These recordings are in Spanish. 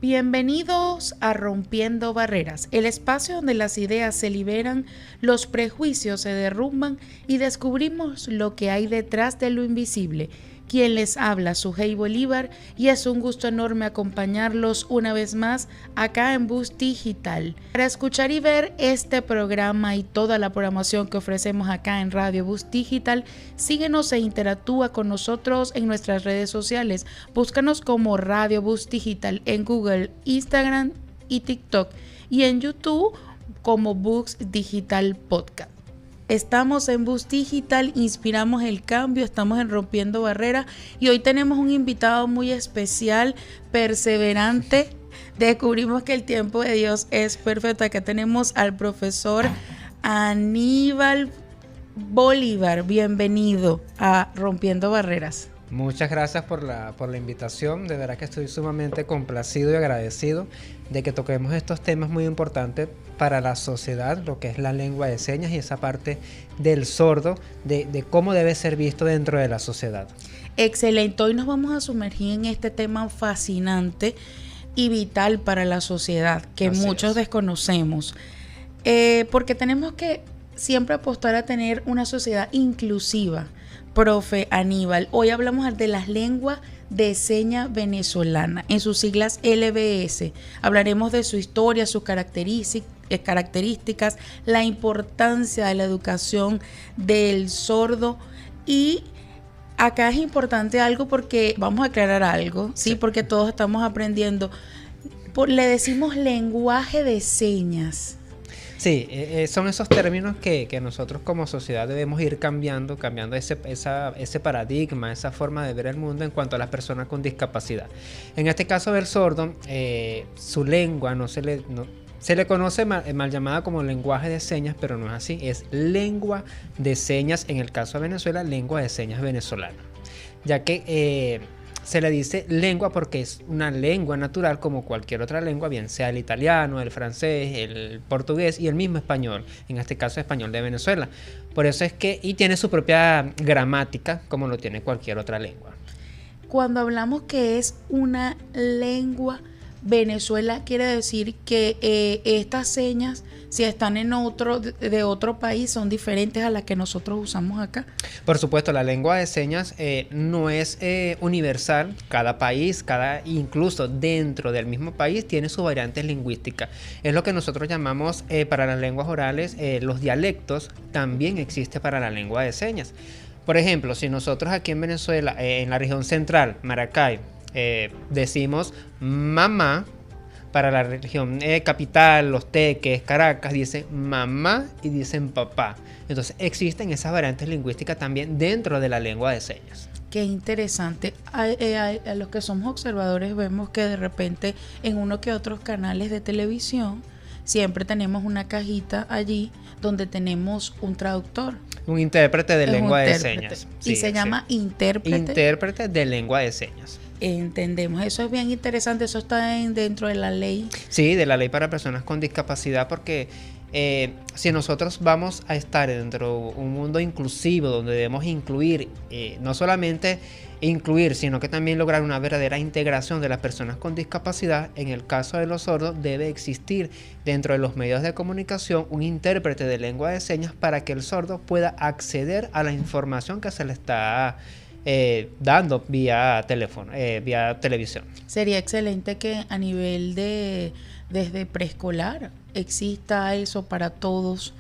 Bienvenidos a Rompiendo Barreras, el espacio donde las ideas se liberan, los prejuicios se derrumban y descubrimos lo que hay detrás de lo invisible. Quien les habla, Sujei Bolívar, y es un gusto enorme acompañarlos una vez más acá en Bus Digital. Para escuchar y ver este programa y toda la programación que ofrecemos acá en Radio Bus Digital, síguenos e interactúa con nosotros en nuestras redes sociales. Búscanos como Radio Bus Digital en Google, Instagram y TikTok, y en YouTube como Bus Digital Podcast. Estamos en Bus Digital, inspiramos el cambio, estamos en Rompiendo Barreras y hoy tenemos un invitado muy especial, perseverante. Descubrimos que el tiempo de Dios es perfecto. Acá tenemos al profesor Aníbal Bolívar. Bienvenido a Rompiendo Barreras. Muchas gracias por la invitación. De verdad que estoy sumamente complacido y agradecido de que toquemos estos temas muy importantes para la sociedad, lo que es la lengua de señas y esa parte del sordo, de cómo debe ser visto dentro de la sociedad. Excelente. Hoy nos vamos a sumergir en este tema fascinante y vital para la sociedad que Así muchos es. desconocemos. Porque tenemos que siempre apostar a tener una sociedad inclusiva. Profe Aníbal, hoy hablamos de las lenguas de señas venezolana, en sus siglas LBS. Hablaremos de su historia, sus características, la importancia de la educación del sordo. Y acá es importante algo porque vamos a aclarar algo, ¿sí? Porque todos estamos aprendiendo. Le decimos lenguaje de señas. Sí, son esos términos que nosotros como sociedad debemos ir cambiando ese paradigma, esa forma de ver el mundo en cuanto a las personas con discapacidad. En este caso del sordo, su lengua se le conoce mal llamada como lenguaje de señas, pero no es así, es lengua de señas, en el caso de Venezuela, lengua de señas venezolana, ya que se le dice lengua porque es una lengua natural como cualquier otra lengua, bien sea el italiano, el francés, el portugués y el mismo español, en este caso español de Venezuela. Por eso es que, y tiene su propia gramática como lo tiene cualquier otra lengua. Cuando hablamos que es una lengua Venezuela, quiere decir que estas señas, si están en de otro país, son diferentes a las que nosotros usamos acá. Por supuesto, la lengua de señas no es universal. Cada país, incluso dentro del mismo país, tiene sus variantes lingüísticas. Es lo que nosotros llamamos para las lenguas orales, los dialectos, también existe para la lengua de señas. Por ejemplo, si nosotros aquí en Venezuela, en la región central, Maracay, decimos mamá, para la región capital, Los Teques, Caracas, dicen mamá y dicen papá. Entonces existen esas variantes lingüísticas también dentro de la lengua de señas. Qué interesante. A los que somos observadores vemos que de repente en uno que otros canales de televisión siempre tenemos una cajita allí donde tenemos un traductor. Un intérprete de lengua de señas. Y se llama intérprete. Intérprete de lengua de señas. Entendemos, eso es bien interesante, eso está dentro de la ley. Sí, de la ley para personas con discapacidad, porque si nosotros vamos a estar dentro de un mundo inclusivo donde debemos incluir, no solamente incluir, sino que también lograr una verdadera integración de las personas con discapacidad, en el caso de los sordos debe existir dentro de los medios de comunicación un intérprete de lengua de señas para que el sordo pueda acceder a la información que se le está dando vía teléfono, vía televisión. Sería excelente que a nivel desde preescolar exista eso para todos,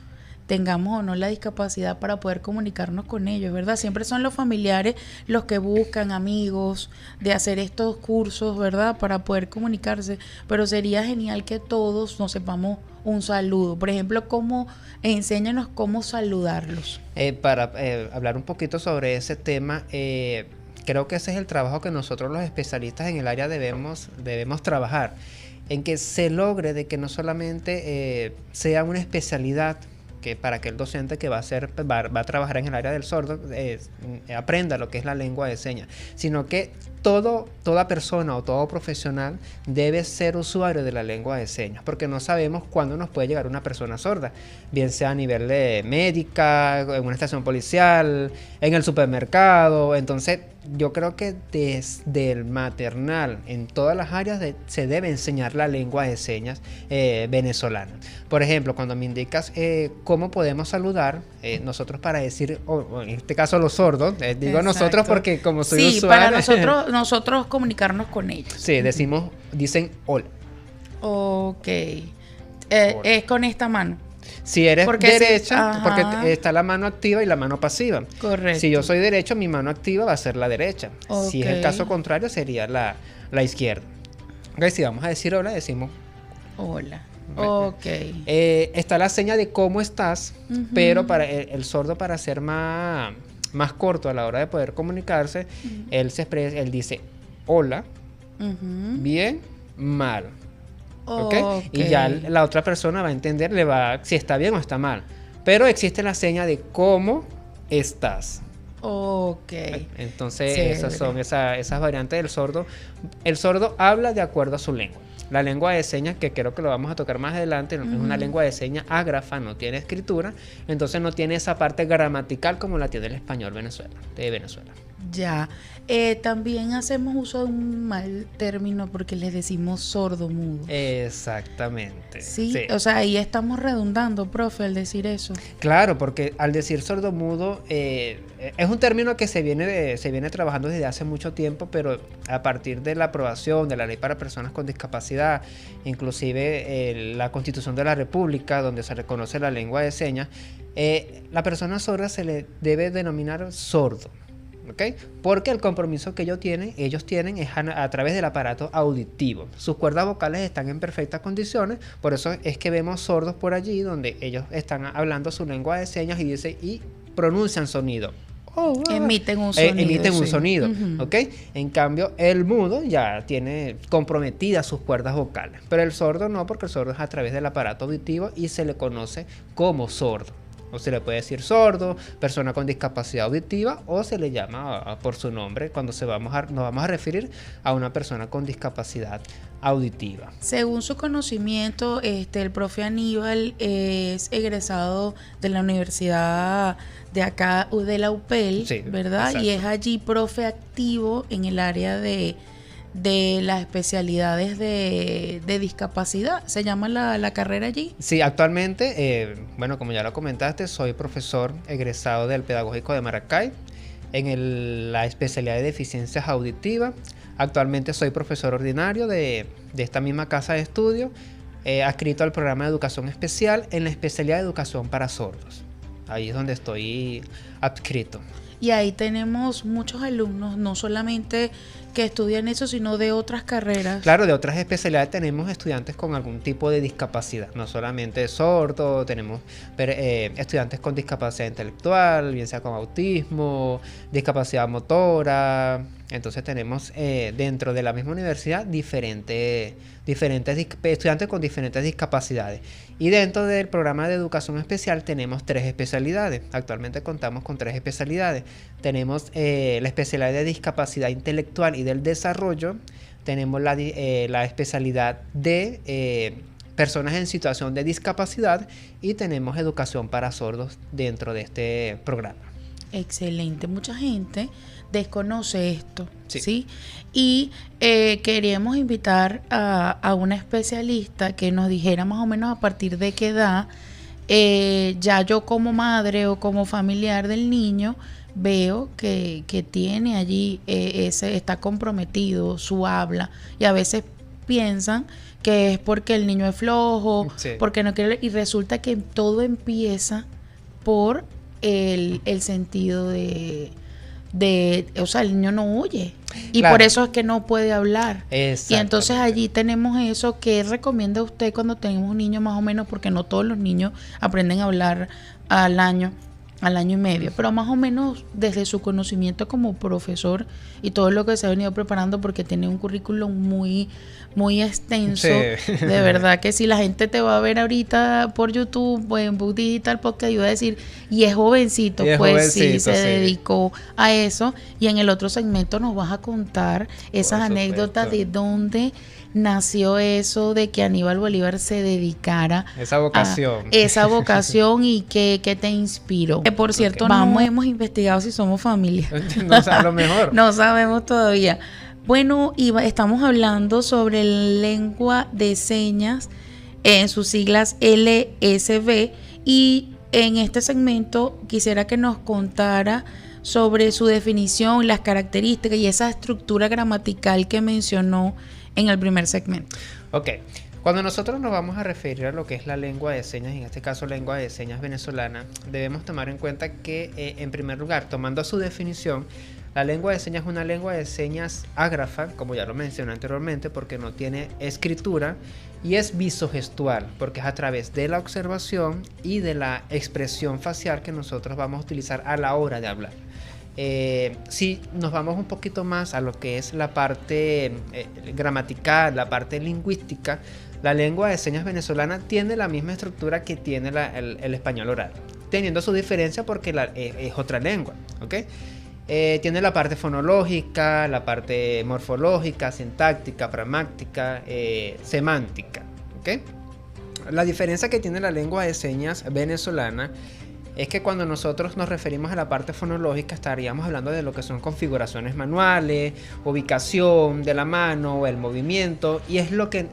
tengamos o no la discapacidad para poder comunicarnos con ellos, ¿verdad? Siempre son los familiares los que buscan amigos de hacer estos cursos, ¿verdad? Para poder comunicarse, pero sería genial que todos nos sepamos un saludo. Por ejemplo, enséñanos cómo saludarlos. Para hablar un poquito sobre ese tema, creo que ese es el trabajo que nosotros los especialistas en el área debemos trabajar, en que se logre de que no solamente sea una especialidad que para que el docente que va a trabajar en el área del sordo aprenda lo que es la lengua de señas, sino que toda persona o todo profesional debe ser usuario de la lengua de señas, porque no sabemos cuándo nos puede llegar una persona sorda, bien sea a nivel de médica, en una estación policial, en el supermercado. Entonces yo creo que desde el maternal, en todas las áreas, se debe enseñar la lengua de señas venezolana. Por ejemplo, cuando me indicas cómo podemos saludar, nosotros para decir, en este caso los sordos, digo nosotros porque como soy usuario. Sí, para nosotros comunicarnos con ellos. Sí, dicen hola. Ok. Es con esta mano. Si eres derecha, porque está la mano activa y la mano pasiva. Correcto. Si yo soy derecho, mi mano activa va a ser la derecha. Okay. Si es el caso contrario, sería la izquierda. Okay, si vamos a decir hola, decimos hola. Ok. Está la seña de cómo estás, pero para el sordo, para ser más corto a la hora de poder comunicarse, él dice hola, bien, mal. ¿Okay? Y ya la otra persona va a entender, si está bien o está mal. Pero existe la seña de cómo estás. Ok. Entonces, esas son esas variantes del sordo. El sordo habla de acuerdo a su lengua. La lengua de señas, que creo que lo vamos a tocar más adelante, es una lengua de señas ágrafa, no tiene escritura, entonces no tiene esa parte gramatical como la tiene el español de Venezuela. Ya. También hacemos uso de un mal término porque les decimos sordo-mudo. Exactamente. ¿Sí? O sea, ahí estamos redundando, profe, al decir eso. Claro, porque al decir sordo-mudo es un término que se viene trabajando desde hace mucho tiempo, pero a partir de la aprobación de la Ley para Personas con Discapacidad, inclusive la Constitución de la República, donde se reconoce la lengua de señas, la persona sorda se le debe denominar sordo. ¿Okay? Porque el compromiso que ellos tienen es a través del aparato auditivo. Sus cuerdas vocales están en perfectas condiciones, por eso es que vemos sordos por allí donde ellos están hablando su lengua de señas y pronuncian sonido. Emiten un sonido. Emiten un sonido, ¿ok? En cambio, el mudo ya tiene comprometidas sus cuerdas vocales, pero el sordo no, porque el sordo es a través del aparato auditivo y se le conoce como sordo. O se le puede decir sordo, persona con discapacidad auditiva, o se le llama por su nombre cuando nos vamos a referir a una persona con discapacidad auditiva. Según su conocimiento, el profe Aníbal es egresado de la universidad de acá, de la UPEL, sí, ¿verdad? Exacto. Y es allí profe activo en el área de las especialidades de discapacidad. ¿Se llama la carrera allí? Sí, actualmente, como ya lo comentaste, soy profesor egresado del Pedagógico de Maracay en la especialidad de deficiencias auditivas. Actualmente soy profesor ordinario de esta misma casa de estudio, adscrito al programa de educación especial en la especialidad de educación para sordos. Ahí es donde estoy adscrito. Y ahí tenemos muchos alumnos, no solamente que estudian eso, sino de otras carreras. Claro, de otras especialidades tenemos estudiantes con algún tipo de discapacidad, no solamente sordos, tenemos estudiantes con discapacidad intelectual, bien sea con autismo, discapacidad motora. Entonces tenemos dentro de la misma universidad diferentes estudiantes con diferentes discapacidades. Y dentro del programa de educación especial tenemos 3 especialidades. Actualmente contamos con 3 especialidades. Tenemos la especialidad de discapacidad intelectual y del desarrollo. Tenemos la especialidad de personas en situación de discapacidad y tenemos educación para sordos dentro de este programa. Excelente. Mucha gente desconoce esto, ¿sí? Y queríamos invitar a una especialista que nos dijera más o menos a partir de qué edad ya yo como madre o como familiar del niño veo que tiene allí está comprometido su habla, y a veces piensan que es porque el niño es flojo, porque no quiere, y resulta que todo empieza por el sentido o sea, el niño no oye y claro, por eso es que no puede hablar. Y entonces allí tenemos eso. ¿Qué recomienda usted cuando tenemos un niño más o menos? Porque no todos los niños aprenden a hablar al año y medio, pero más o menos desde su conocimiento como profesor y todo lo que se ha venido preparando, porque tiene un currículum muy extenso. Sí. De verdad que si la gente te va a ver ahorita por YouTube o en Book Digital Podcast, iba a decir, y es jovencito, sí, se dedicó a eso. Y en el otro segmento nos vas a contar esas anécdotas de dónde nació eso de que Aníbal Bolívar se dedicara esa vocación y qué te inspiró. Que por cierto, no hemos investigado si somos familia. No, o sea, a lo mejor. No sabemos todavía. Bueno, estamos hablando sobre lengua de señas, en sus siglas LSB, y en este segmento quisiera que nos contara sobre su definición, las características y esa estructura gramatical que mencionó en el primer segmento. Ok. Cuando nosotros nos vamos a referir a lo que es la lengua de señas, en este caso lengua de señas venezolana, debemos tomar en cuenta que, en primer lugar, tomando su definición, la lengua de señas es una lengua de señas ágrafa, como ya lo mencioné anteriormente, porque no tiene escritura, y es visogestual, porque es a través de la observación y de la expresión facial que nosotros vamos a utilizar a la hora de hablar. Si nos vamos un poquito más a lo que es la parte gramatical, la parte lingüística, la lengua de señas venezolana tiene la misma estructura que tiene el español oral, teniendo su diferencia porque es otra lengua, ¿ok? Tiene la parte fonológica, la parte morfológica, sintáctica, pragmática, semántica, ¿ok? La diferencia que tiene la lengua de señas venezolana es que cuando nosotros nos referimos a la parte fonológica estaríamos hablando de lo que son configuraciones manuales, ubicación de la mano, el movimiento, y es lo que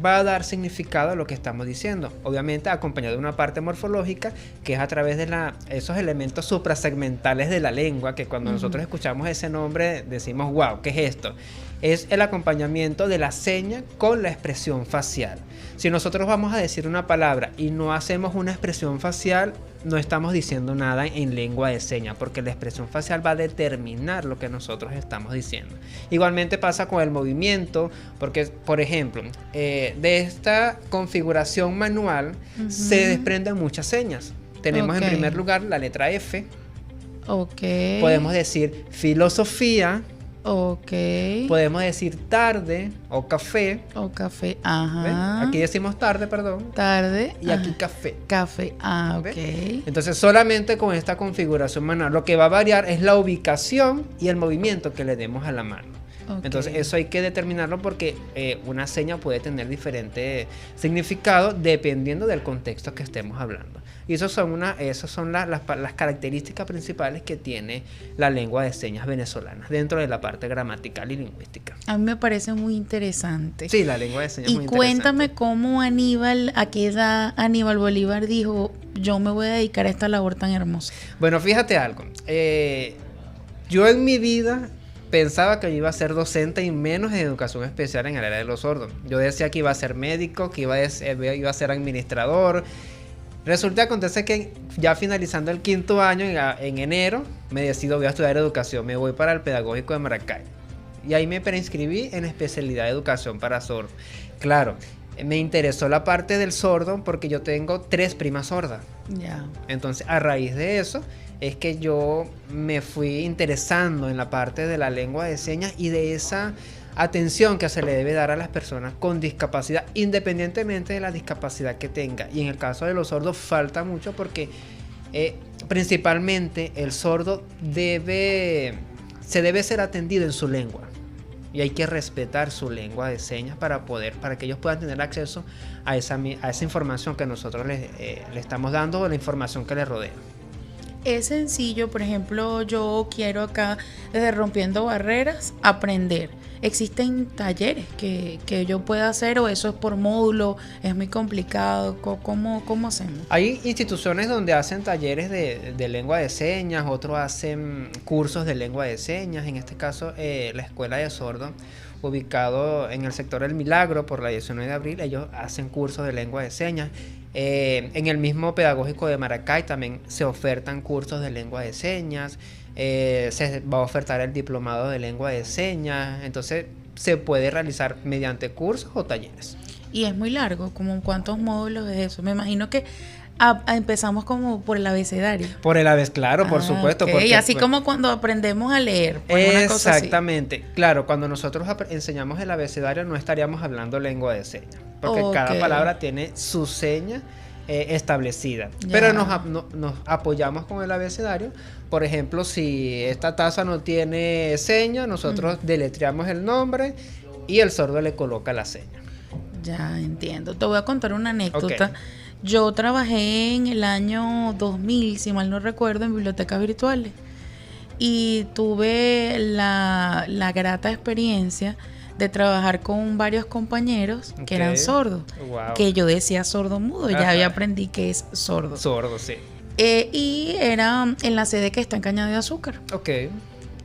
va a dar significado a lo que estamos diciendo, obviamente acompañado de una parte morfológica que es a través de esos elementos suprasegmentales de la lengua, que cuando nosotros escuchamos ese nombre decimos wow, ¿qué es esto? Es el acompañamiento de la seña con la expresión facial. Si nosotros vamos a decir una palabra y no hacemos una expresión facial, no estamos diciendo nada en lengua de señas, porque la expresión facial va a determinar lo que nosotros estamos diciendo. Igualmente pasa con el movimiento, porque, por ejemplo, de esta configuración manual se desprenden muchas señas. Tenemos en primer lugar la letra F. Podemos decir filosofía. Podemos decir tarde o café. Ajá. Aquí decimos tarde, perdón. Tarde. Y aquí café. Entonces solamente con esta configuración manual lo que va a variar es la ubicación y el movimiento que le demos a la mano. Entonces eso hay que determinarlo porque una seña puede tener diferente significado dependiendo del contexto que estemos hablando. Y esas son las características principales que tiene la lengua de señas venezolana dentro de la parte gramatical y lingüística. A mí me parece muy interesante. Sí, la lengua de señas es muy interesante. Y cuéntame cómo a qué edad Aníbal Bolívar dijo, yo me voy a dedicar a esta labor tan hermosa. Bueno, fíjate algo. Yo en mi vida pensaba que yo iba a ser docente y menos en educación especial en el área de los sordos. Yo decía que iba a ser médico, que iba a ser administrador. Resulta que acontece que ya finalizando el quinto año, en enero, me decido voy a estudiar educación. Me voy para el Pedagógico de Maracay. Y ahí me preinscribí en especialidad de educación para sordos. Claro, me interesó la parte del sordo porque yo tengo 3 primas sordas. Entonces, a raíz de eso, es que yo me fui interesando en la parte de la lengua de señas y de esa atención que se le debe dar a las personas con discapacidad, independientemente de la discapacidad que tenga. Y en el caso de los sordos falta mucho porque principalmente el sordo se debe ser atendido en su lengua. Y hay que respetar su lengua de señas para que ellos puedan tener acceso a esa información que nosotros le estamos dando o la información que les rodea. Es sencillo, por ejemplo, yo quiero acá, desde Rompiendo Barreras, aprender. ¿Existen talleres que yo pueda hacer o eso es por módulo? ¿Es muy complicado? ¿Cómo hacemos? Hay instituciones donde hacen talleres de lengua de señas, otros hacen cursos de lengua de señas. En este caso, la Escuela de Sordos, ubicado en el sector El Milagro por la 19 de abril, ellos hacen cursos de lengua de señas. En el mismo Pedagógico de Maracay también se ofertan cursos de lengua de señas. Se va a ofertar el diplomado de lengua de señas. Entonces se puede realizar mediante cursos o talleres. Y es muy largo, como ¿cuántos módulos es eso? Me imagino que empezamos como por el abecedario. Por el abecedario, claro, por supuesto. Okay. Porque, así como cuando aprendemos a leer. Exactamente. Claro, cuando nosotros enseñamos el abecedario no estaríamos hablando lengua de señas. Porque cada palabra tiene su seña establecida. Pero nos apoyamos con el abecedario. Por ejemplo, si esta taza no tiene seña, nosotros deletreamos el nombre y el sordo le coloca la seña. Ya entiendo. Te voy a contar una anécdota. Yo trabajé en el año 2000, si mal no recuerdo, en bibliotecas virtuales y tuve la grata experiencia de trabajar con varios compañeros que eran sordos, que yo decía sordo mudo, ya había aprendí que es sordo. Sordo, sí. Y era en la sede que está en Cañada de Azúcar. Ok.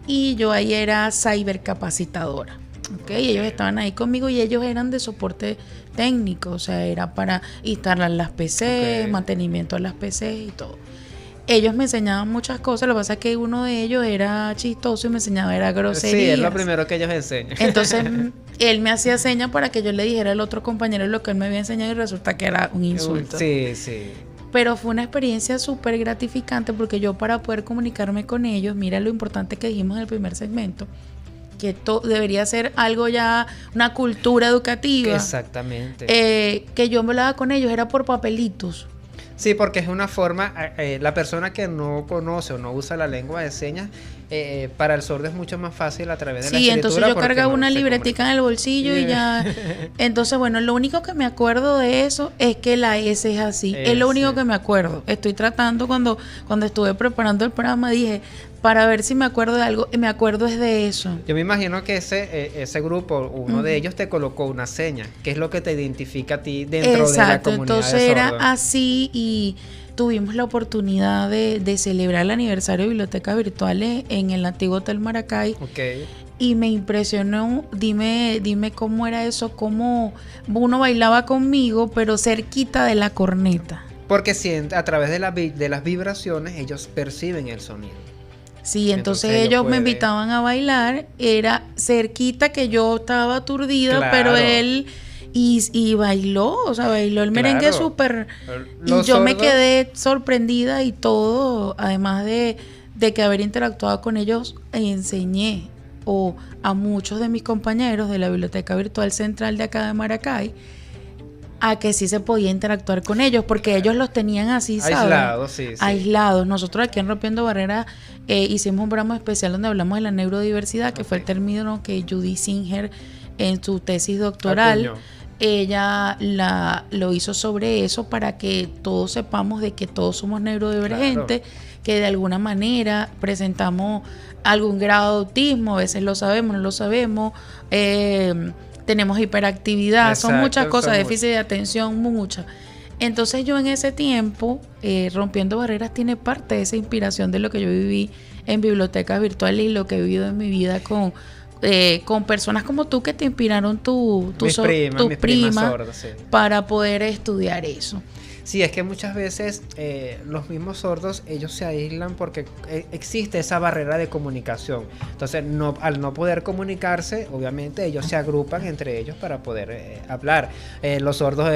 Y yo ahí era cybercapacitadora. Okay. Ellos estaban ahí conmigo y ellos eran de soporte técnico, o sea, era para instalar las PCs, mantenimiento de las PCs y todo. Ellos me enseñaban muchas cosas, lo que pasa es que uno de ellos era chistoso y me enseñaba era groserías. Sí, es lo primero que ellos enseñan. Entonces, él me hacía señas para que yo le dijera al otro compañero lo que él me había enseñado y resulta que era un insulto. Sí, sí. Pero fue una experiencia súper gratificante porque yo para poder comunicarme con ellos, mira lo importante que dijimos en el primer segmento, que debería ser algo ya, una cultura educativa. Exactamente. Que yo me hablaba con ellos, era por papelitos. Sí, porque es una forma, la persona que no conoce o no usa la lengua de señas, para el sordo es mucho más fácil a través de la escritura. Sí, entonces yo cargaba una libretica en el bolsillo y ya. Entonces, bueno, lo único que me acuerdo de eso es que la S es así. Es lo único que me acuerdo. Estoy tratando, cuando estuve preparando el programa, dije, para ver si me acuerdo de algo, y me acuerdo es de eso. Yo me imagino que ese grupo, uno de ellos te colocó una seña, que es lo que te identifica a ti dentro de la comunidad entonces de sordos. era así y tuvimos la oportunidad de celebrar el aniversario de bibliotecas virtuales en el antiguo Hotel Maracay. Okay. Y me impresionó, dime cómo era eso, cómo uno bailaba conmigo, pero cerquita de la corneta. Porque a través de las vibraciones ellos perciben el sonido. Sí, entonces ellos me invitaban a bailar, era cerquita que yo estaba aturdida, claro. Pero él y bailó, o sea, bailó el merengue súper, y yo sordos me quedé sorprendida y todo, además de que haber interactuado con ellos, enseñé a muchos de mis compañeros de la Biblioteca Virtual Central de acá de Maracay, a que sí se podía interactuar con ellos, porque ellos los tenían así, ¿sabes? Aislados, sí. Aislados. Nosotros aquí en Rompiendo Barreras hicimos un programa especial donde hablamos de la neurodiversidad, que fue el término que Judy Singer en su tesis doctoral, ella lo hizo sobre eso para que todos sepamos de que todos somos neurodivergentes, claro. Que de alguna manera presentamos algún grado de autismo, a veces lo sabemos, no lo sabemos, tenemos hiperactividad, exacto, son muchas cosas, déficit de atención, muchas. Entonces yo en ese tiempo, Rompiendo Barreras tiene parte de esa inspiración de lo que yo viví en bibliotecas virtuales y lo que he vivido en mi vida con personas como tú que te inspiraron tus primas sordas, sí, para poder estudiar eso. Sí, es que muchas veces los mismos sordos, ellos se aíslan porque existe esa barrera de comunicación. Entonces, al no poder comunicarse, obviamente ellos se agrupan entre ellos para poder hablar. Los sordos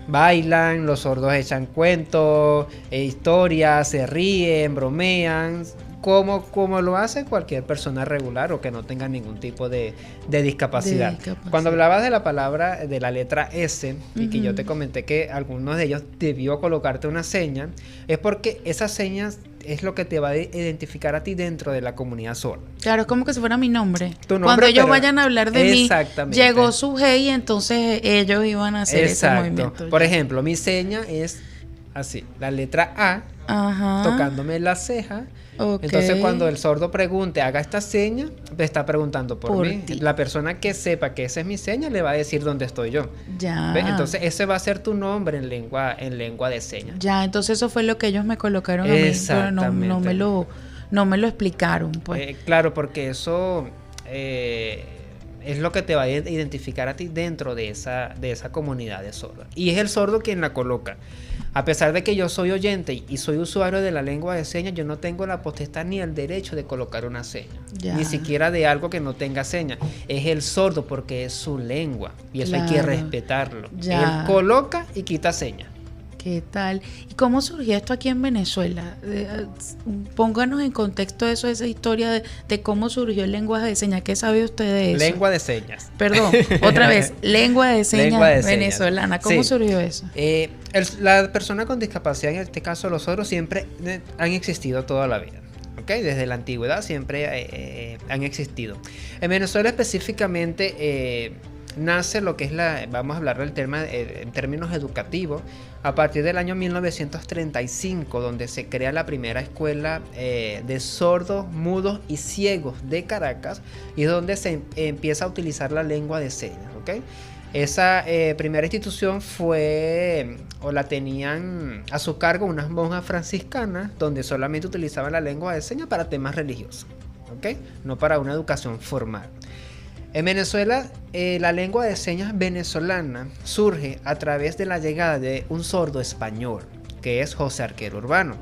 bailan, los sordos echan cuentos, historias, se ríen, bromean, como lo hace cualquier persona regular o que no tenga ningún tipo de discapacidad. Cuando hablabas de la palabra, de la letra S, y que yo te comenté que algunos de ellos debió colocarte una seña, es porque esas señas es lo que te va a identificar a ti dentro de la comunidad sorda. Claro, es como que si fuera mi nombre. Tu nombre, cuando ellos vayan a hablar de mí, exactamente, llegó su G y entonces ellos iban a hacer ese movimiento. Por ejemplo, mi seña es así, la letra A, ajá, tocándome la ceja. Okay. Entonces cuando el sordo pregunte, haga esta seña, me está preguntando por mí. La persona que sepa que esa es mi seña le va a decir dónde estoy yo. Ya. ¿Ves? Entonces ese va a ser tu nombre en lengua de señas. Ya, entonces eso fue lo que ellos me colocaron a mí, pero no me lo explicaron, pues. Claro, porque eso es lo que te va a identificar a ti dentro de esa comunidad de sordos. Y es el sordo quien la coloca. A pesar de que yo soy oyente y soy usuario de la lengua de señas, yo no tengo la potestad ni el derecho de colocar una seña. Ya. Ni siquiera de algo que no tenga seña. Es el sordo porque es su lengua y eso hay que respetarlo. Ya. Él coloca y quita señas. ¿Qué tal? ¿Y cómo surgió esto aquí en Venezuela? Pónganos en contexto eso, esa historia de cómo surgió el lenguaje de señas. ¿Qué sabe usted de eso? Lengua de señas. Perdón, otra vez, lengua de señas venezolana. ¿Cómo surgió eso? La persona con discapacidad, en este caso los sordos, siempre han existido toda la vida. ¿Okay? Desde la antigüedad siempre han existido. En Venezuela específicamente nace lo que es vamos a hablar del tema en términos educativos, a partir del año 1935, donde se crea la primera escuela de sordos, mudos y ciegos de Caracas, y es donde se empieza a utilizar la lengua de señas, ¿ok? Esa primera institución la tenían a su cargo unas monjas franciscanas, donde solamente utilizaban la lengua de señas para temas religiosos, ¿ok? No para una educación formal. En Venezuela, la lengua de señas venezolana surge a través de la llegada de un sordo español, que es José Arquero Urbano.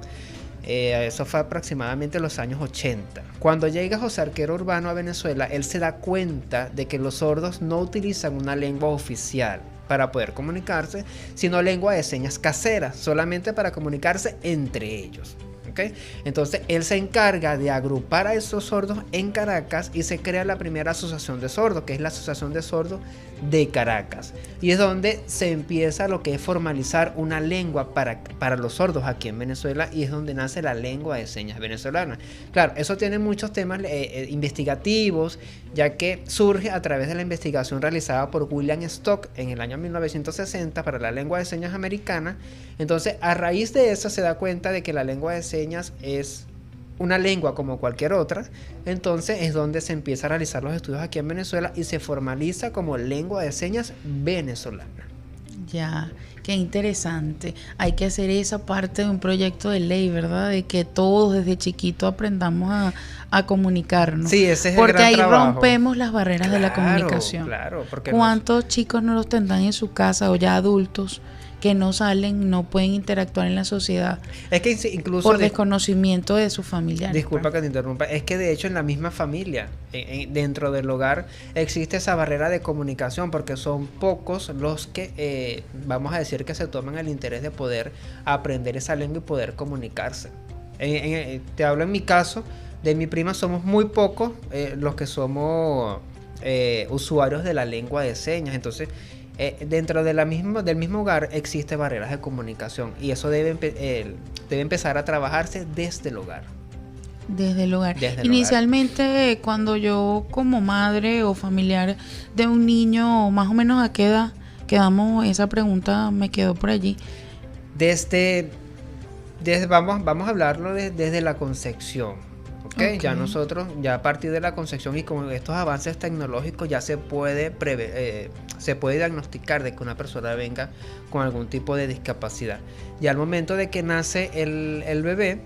Eso fue aproximadamente en los años 80. Cuando llega José Arquero Urbano a Venezuela, él se da cuenta de que los sordos no utilizan una lengua oficial para poder comunicarse, sino lengua de señas casera, solamente para comunicarse entre ellos. ¿Okay? Entonces él se encarga de agrupar a esos sordos en Caracas y se crea la primera asociación de sordos, que es la Asociación de Sordos de Caracas, y es donde se empieza lo que es formalizar una lengua para los sordos aquí en Venezuela, y es donde nace la lengua de señas venezolana. Claro, eso tiene muchos temas investigativos, ya que surge a través de la investigación realizada por William Stock en el año 1960 para la lengua de señas americana. Entonces, a raíz de eso se da cuenta de que la lengua de señas es una lengua como cualquier otra. Entonces es donde se empieza a realizar los estudios aquí en Venezuela y se formaliza como lengua de señas venezolana. Ya, qué interesante. Hay que hacer esa parte de un proyecto de ley, ¿verdad? De que todos desde chiquito aprendamos a comunicarnos. Sí, ese es porque el gran ahí trabajo. Rompemos las barreras de la comunicación. Claro, porque ¿cuántos chicos no los tendrán en su casa o ya adultos que no salen, no pueden interactuar en la sociedad? Es que incluso por desconocimiento de sus familiares. Disculpa que te interrumpa. Es que de hecho en la misma familia, dentro del hogar, existe esa barrera de comunicación, porque son pocos los que, vamos a decir, que se toman el interés de poder aprender esa lengua y poder comunicarse. Te hablo en mi caso, de mi prima somos muy pocos los que somos usuarios de la lengua de señas. Entonces, dentro del mismo hogar existe barreras de comunicación, y eso debe empezar a trabajarse desde el hogar. Desde el hogar. Inicialmente, cuando yo como madre o familiar de un niño, más o menos a qué edad quedamos, esa pregunta me quedó por allí. Vamos a hablarlo desde la concepción. Okay. Ya a partir de la concepción y con estos avances tecnológicos ya se puede diagnosticar de que una persona venga con algún tipo de discapacidad. Y al momento de que nace el bebé,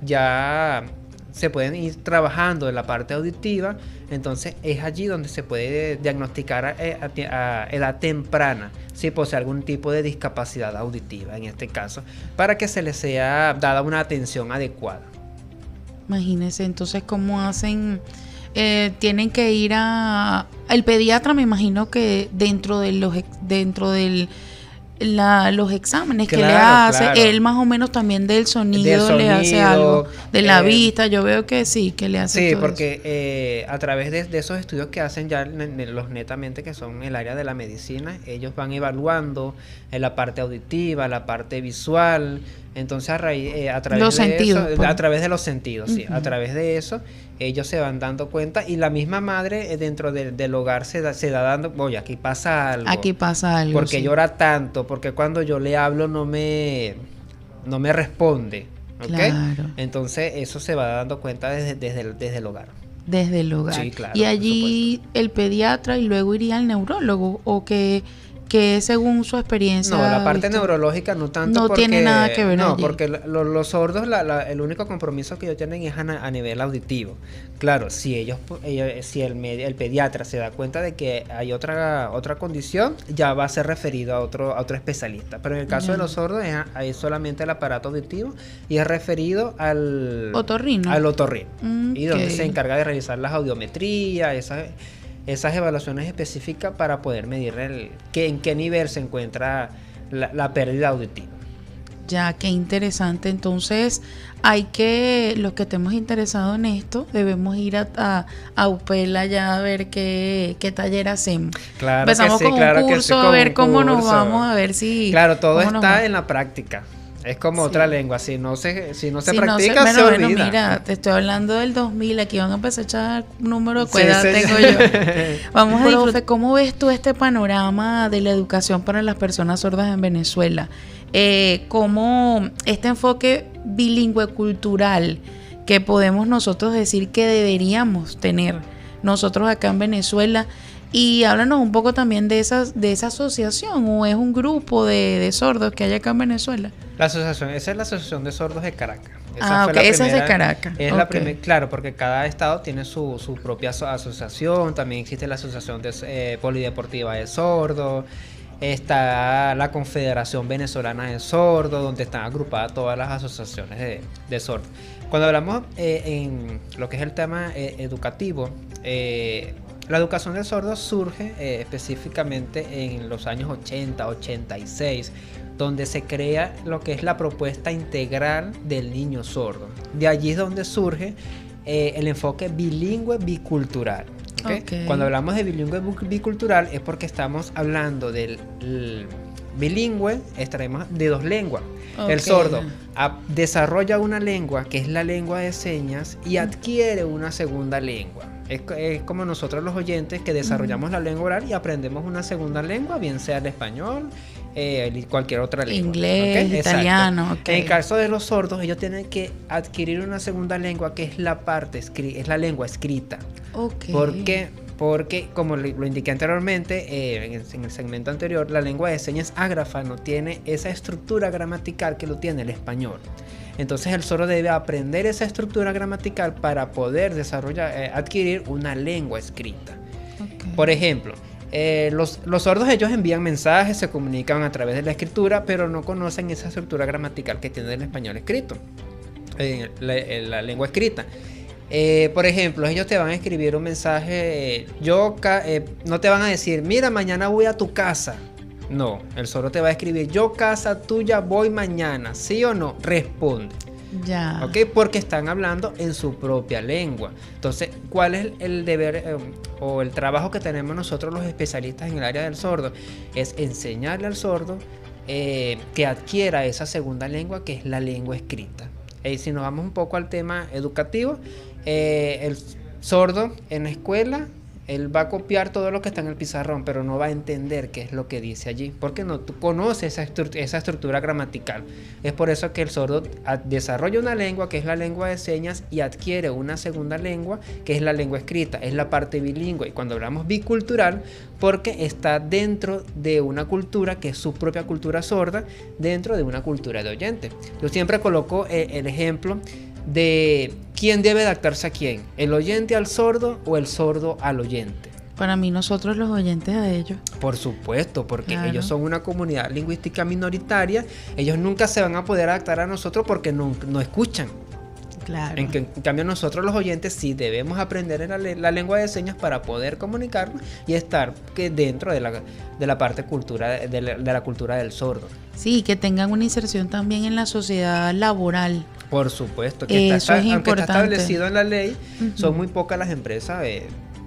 ya se pueden ir trabajando en la parte auditiva. Entonces es allí donde se puede diagnosticar a edad temprana si posee algún tipo de discapacidad auditiva, en este caso, para que se le sea dada una atención adecuada. Imagínense, entonces, ¿cómo hacen? Tienen que ir el pediatra, me imagino que dentro de los exámenes que le hace, claro. Él más o menos también del sonido le hace algo, de la vista, yo veo que sí, que le hace sí, todo porque a través de esos estudios que hacen ya los netamente que son el área de la medicina, ellos van evaluando la parte auditiva, la parte visual. Entonces a través de los sentidos, sí, a través de eso ellos se van dando cuenta, y la misma madre dentro del hogar se da dando, oye, aquí pasa algo, porque sí. Llora tanto, porque cuando yo le hablo no me responde, ¿okay? Claro. Entonces eso se va dando cuenta desde el hogar. Desde el hogar. Sí, claro, y allí el pediatra, y luego iría al neurólogo, o que según su experiencia... No, la parte neurológica no tanto, no tiene nada que ver. No, allí. Porque los sordos, el único compromiso que ellos tienen es a nivel auditivo. Claro, si el pediatra se da cuenta de que hay otra condición, ya va a ser referido a otro especialista. Pero en el caso de los sordos es solamente el aparato auditivo, y es referido al otorrino. Y donde se encarga de realizar las audiometrías, esas evaluaciones específicas para poder medir en qué nivel se encuentra la pérdida auditiva. Ya, qué interesante. Entonces, los que estemos interesados en esto, debemos ir a UPELA ya a ver qué taller hacemos. Claro. Empezamos que sí, con un curso, a ver cómo nos vamos, a ver si... Claro, todo está en la práctica. Es como Sí. otra lengua, si no se Si no practica, se bueno, olvida. mira, te estoy hablando del 2000, aquí van a empezar a echar número de Sí, cuál edad sí. tengo yo. Vamos a disfrutar. ¿Cómo ves tú este panorama de la educación para las personas sordas en Venezuela? ¿Cómo este enfoque bilingüe cultural que podemos nosotros decir que deberíamos tener nosotros acá en Venezuela? Y háblanos un poco también de esa asociación, o es un grupo de sordos que hay acá en Venezuela. La asociación, esa es la Asociación de Sordos de Caracas. Ok, esa es de Caracas. Es Ok. la primera, claro, porque cada estado tiene su propia asociación. También existe la Asociación Polideportiva de Sordos. Está la Confederación Venezolana de Sordos, donde están agrupadas todas las asociaciones de sordos. Cuando hablamos en lo que es el tema educativo, la educación de sordos surge específicamente en los años 80, 86, donde se crea lo que es la propuesta integral del niño sordo. De allí es donde surge el enfoque bilingüe bicultural. ¿Okay? Okay. Cuando hablamos de bilingüe bicultural es porque estamos hablando del bilingüe, estaremos de dos lenguas. Okay. El sordo desarrolla una lengua que es la lengua de señas y adquiere una segunda lengua. Es como nosotros los oyentes que desarrollamos la lengua oral y aprendemos una segunda lengua, bien sea el español, cualquier otra lengua. Inglés, ¿Okay? italiano. Okay. En el caso de los sordos, ellos tienen que adquirir una segunda lengua que es es la lengua escrita. Okay. ¿Por qué? Porque, como lo indiqué anteriormente, en el segmento anterior, la lengua de señas ágrafa no tiene esa estructura gramatical que lo tiene el español. Entonces el sordo debe aprender esa estructura gramatical para poder adquirir una lengua escrita. Okay. Por ejemplo, los sordos ellos envían mensajes, se comunican a través de la escritura, pero no conocen esa estructura gramatical que tiene el español escrito, la lengua escrita. Por ejemplo, ellos te van a escribir un mensaje, no te van a decir, mira, mañana voy a tu casa. No, el sordo te va a escribir, yo casa tuya voy mañana, ¿sí o no? Responde. Ya. ¿Ok? Porque están hablando en su propia lengua. Entonces, ¿cuál es el deber o el trabajo que tenemos nosotros los especialistas en el área del sordo? Es enseñarle al sordo que adquiera esa segunda lengua que es la lengua escrita. Si nos vamos un poco al tema educativo, el sordo en la escuela, él va a copiar todo lo que está en el pizarrón, pero no va a entender qué es lo que dice allí, porque no conoce esa estructura gramatical. Es por eso que el sordo desarrolla una lengua que es la lengua de señas y adquiere una segunda lengua que es la lengua escrita, es la parte bilingüe. Y cuando hablamos bicultural, porque está dentro de una cultura que es su propia cultura sorda, dentro de una cultura de oyente. Yo siempre coloco el ejemplo de quién debe adaptarse a quién, el oyente al sordo o el sordo al oyente. Para mí, nosotros los oyentes a ellos. Por supuesto, porque Claro. ellos son una comunidad lingüística minoritaria, ellos nunca se van a poder adaptar a nosotros porque no escuchan. Claro. En cambio nosotros los oyentes sí debemos aprender la lengua de señas para poder comunicarnos y estar dentro de la parte de la cultura del sordo. Sí, que tengan una inserción también en la sociedad laboral. Por supuesto, que Eso es aunque importante. está establecido en la ley, Ujú. son muy pocas las empresas,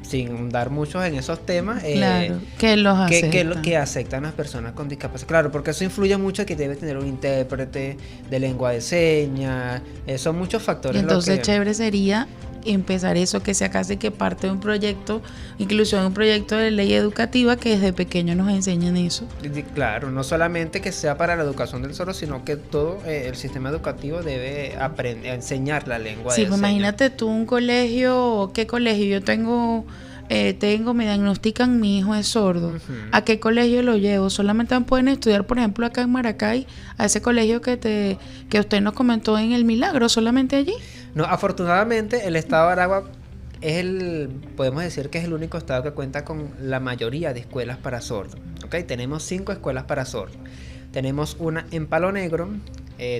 sin dar muchos en esos temas, Claro, que los aceptan. que aceptan las personas con discapacidad. Claro, porque eso influye mucho, que debe tener un intérprete de lengua de señas, son muchos factores. Y entonces chévere sería empezar eso, que sea casi que parte de un proyecto, incluso en un proyecto de ley educativa, que desde pequeños nos enseñen eso. Claro, no solamente que sea para la educación del sordo, sino que todo el sistema educativo debe enseñar la lengua Sí, de pues señas. imagínate tú un colegio, ¿qué colegio? Yo me diagnostican mi hijo es sordo. Ujú. ¿A qué colegio lo llevo? Solamente pueden estudiar, por ejemplo, acá en Maracay, a ese colegio que usted nos comentó en El Milagro, solamente allí. No, afortunadamente el estado de Aragua podemos decir que es el único estado que cuenta con la mayoría de escuelas para sordos. ¿Okay? Tenemos 5 escuelas para sordos. Tenemos una en Palo Negro,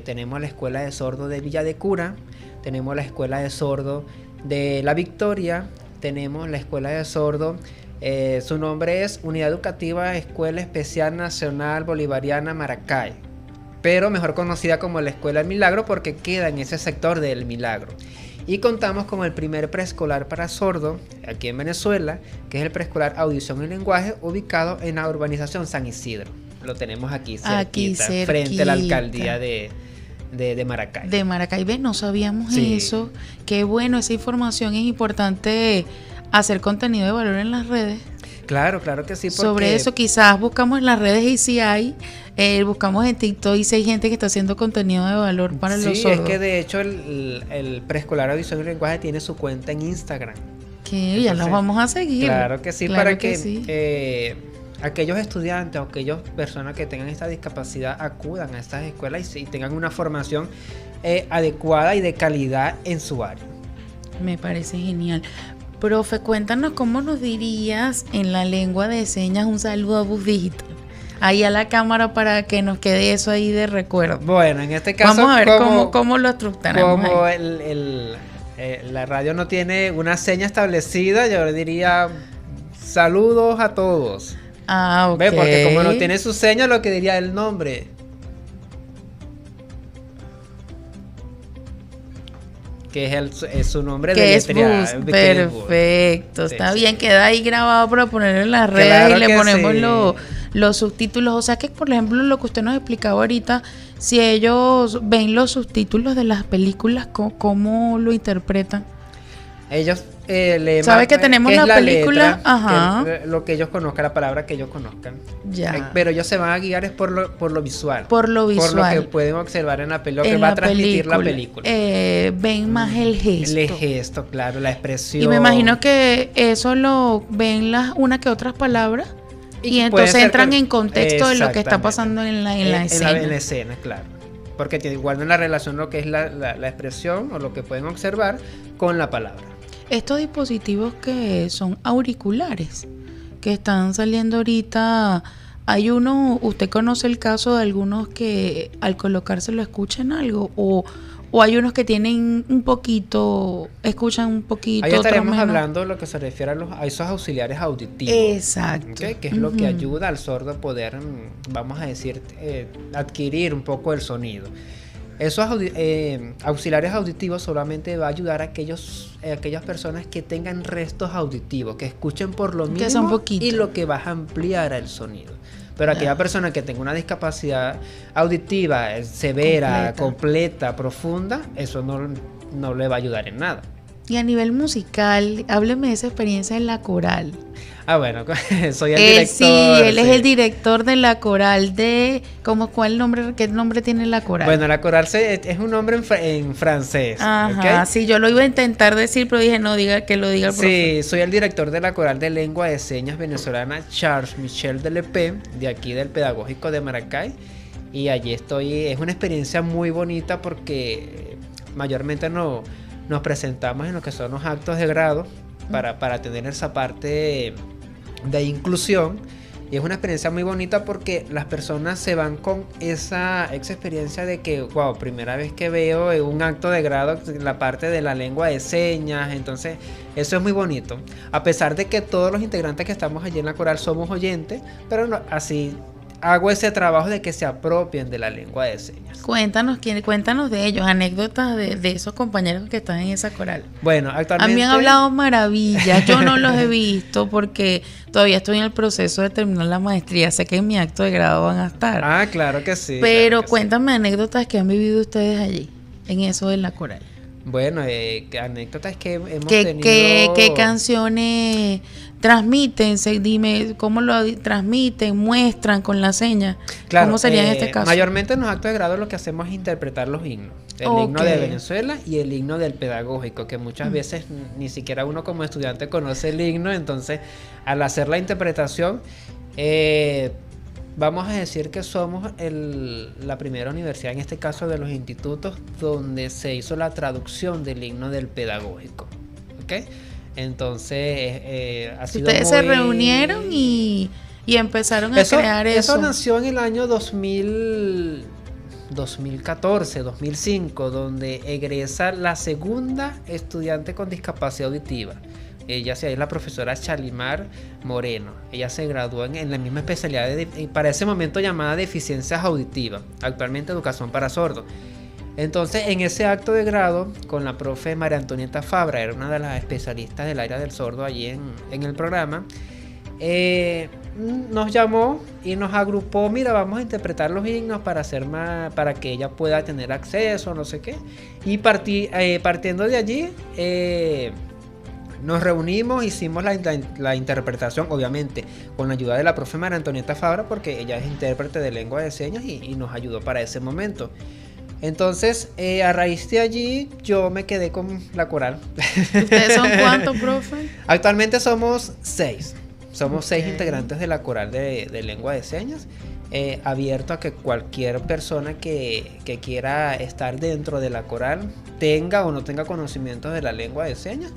tenemos la escuela de sordos de Villa de Cura, tenemos la escuela de sordos de La Victoria, tenemos la escuela de sordos, su nombre es Unidad Educativa Escuela Especial Nacional Bolivariana Maracay, pero mejor conocida como la Escuela del Milagro porque queda en ese sector del Milagro. Y contamos con el primer preescolar para sordos aquí en Venezuela, que es el preescolar Audición y Lenguaje, ubicado en la urbanización San Isidro. Lo tenemos aquí cerquita, frente a la alcaldía de Maracay. De Maracay, ¿ves? No sabíamos Sí. eso. Qué bueno, esa información. Es importante hacer contenido de valor en las redes. Claro que sí. Sobre eso quizás buscamos en las redes y si hay, buscamos en TikTok y si hay gente que está haciendo contenido de valor para los sordos. Sí, es que de hecho el preescolar Audición y Lenguaje tiene su cuenta en Instagram. Que ya los vamos a seguir. Claro que sí, Claro para que que sí. Aquellos estudiantes o aquellas personas que tengan esta discapacidad acudan a estas escuelas y tengan una formación adecuada y de calidad en su área. Me parece genial. Profe, cuéntanos cómo nos dirías en la lengua de señas un saludo a Bus Digital. Ahí a la cámara para que nos quede eso ahí de recuerdo. Bueno, en este caso, vamos a ver cómo lo estructuramos. Como ahí. La radio no tiene una seña establecida, yo le diría saludos a todos. Ah, ok. ¿Ve? Porque como no tiene su seña, lo que diría el nombre. Que es su nombre que es deletreado. Bus. Perfecto. Sí, está sí. bien, queda ahí grabado para ponerlo en las redes Claro y le que ponemos sí. los subtítulos. O sea que, por ejemplo, lo que usted nos explicaba ahorita, si ellos ven los subtítulos de las películas, ¿cómo lo interpretan? Ellos leen. ¿Sabe que tenemos ¿qué es la película? letra? Ajá. Que lo que ellos conozcan, la palabra que ellos conozcan. Ya. Pero ellos se van a guiar es por lo visual. Por lo visual. Por lo que pueden observar en la película, En que va la a transmitir la película. película. Ven más el gesto. El gesto, claro, la expresión. Y me imagino que eso lo ven una que otras palabras y puede entonces ser entran que- en contexto de lo que está Exactamente. pasando en la escena. En la escena, claro. Porque guardan la relación lo que es la expresión o lo que pueden observar con la palabra. Estos dispositivos que son auriculares, que están saliendo ahorita, hay uno, ¿usted conoce el caso de algunos que al colocárselo escuchan algo? ¿O hay unos que tienen un poquito, escuchan un poquito? Ahí otros estaremos menos? hablando de lo que se refiere a esos auxiliares auditivos. Exacto. ¿Ok? Que es lo que Ujú. ayuda al sordo a poder, vamos a decir, adquirir un poco el sonido. Esos auxiliares auditivos solamente va a ayudar a aquellas personas que tengan restos auditivos, que escuchen por lo Que son mínimo poquito. y lo que va a ampliar el sonido. Pero aquella persona que tenga una discapacidad auditiva severa, completa, profunda, eso no le va a ayudar en nada. Y a nivel musical, hábleme de esa experiencia en la coral. Ah, bueno, soy el Él director. sí, él es sí. el director de la coral de... ¿Qué nombre tiene la coral? Bueno, la coral es un nombre en francés. Ajá, ¿ok? sí, yo lo iba a intentar decir, pero dije, no, que lo diga el profe. Sí, soy el director de la coral de lengua de señas venezolana Charles Michel Delepé, de aquí del Pedagógico de Maracay. Y allí estoy, es una experiencia muy bonita porque mayormente nos presentamos en lo que son los actos de grado para tener esa parte de inclusión. Y es una experiencia muy bonita porque las personas se van con esa experiencia de que, wow, primera vez que veo en un acto de grado la parte de la lengua de señas. Entonces, eso es muy bonito. A pesar de que todos los integrantes que estamos allí en la coral somos oyentes, pero no, así hago ese trabajo de que se apropien de la lengua de señas. Cuéntanos de ellos, anécdotas de esos compañeros que están en esa coral. Bueno, A actualmente... mí me han hablado maravillas, yo no los he visto porque todavía estoy en el proceso de terminar la maestría, sé que en mi acto de grado van a estar. Ah, claro que sí. Pero claro que cuéntame anécdotas que han vivido ustedes allí, en eso de la coral. sí. Bueno, anécdotas que hemos ¿Qué tenido... canciones transmiten? Dime, ¿cómo lo transmiten, muestran con la seña? Claro, ¿Cómo sería en este caso? Mayormente en los actos de grado lo que hacemos es interpretar los himnos. El himno de Venezuela y el himno del pedagógico, que muchas veces ni siquiera uno como estudiante conoce el himno. Entonces, al hacer la interpretación, vamos a decir que somos la primera universidad, en este caso de los institutos, donde se hizo la traducción del himno del pedagógico. ¿Ok? Entonces, ha sido ustedes se reunieron y empezaron a crear eso. Eso nació en el año 2014, 2005, donde egresa la segunda estudiante con discapacidad auditiva. Ella es la profesora Chalimar Moreno. Ella se graduó en la misma especialidad para ese momento llamada deficiencias auditivas, actualmente educación para sordos. Entonces, en ese acto de grado, con la profe María Antonieta Fabra, era una de las especialistas del área del sordo allí en el programa, nos llamó y nos agrupó, mira, vamos a interpretar los himnos para hacer más, para que ella pueda tener acceso, no sé qué. Y partiendo de allí, nos reunimos, hicimos la interpretación, obviamente, con la ayuda de la profe María Antonieta Fabra, porque ella es intérprete de lengua de señas y nos ayudó para ese momento. Entonces, a raíz de allí, yo me quedé con la coral. ¿Ustedes son cuántos, profe? Actualmente somos 6. Somos 6 integrantes de la coral de lengua de señas, abierto a que cualquier persona que quiera estar dentro de la coral, tenga o no tenga conocimientos de la lengua de señas,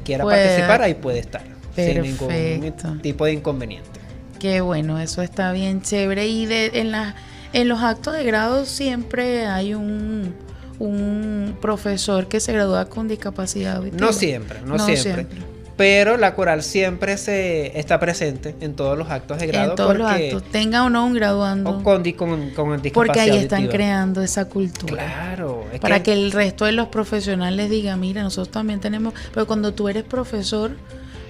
quiera participar, ahí puede estar. Perfecto. Sin ningún tipo de inconveniente. Qué bueno, eso está bien chévere. Y en los actos de grado siempre hay un profesor que se gradúa con discapacidad auditiva. No siempre. Pero la coral siempre está presente en todos los actos de grado. En todos los actos, tenga o no un graduando. O con discapacidad porque ahí están auditiva. creando esa cultura. Claro. Para que el resto de los profesionales digan, mira, nosotros también tenemos... Pero cuando tú eres profesor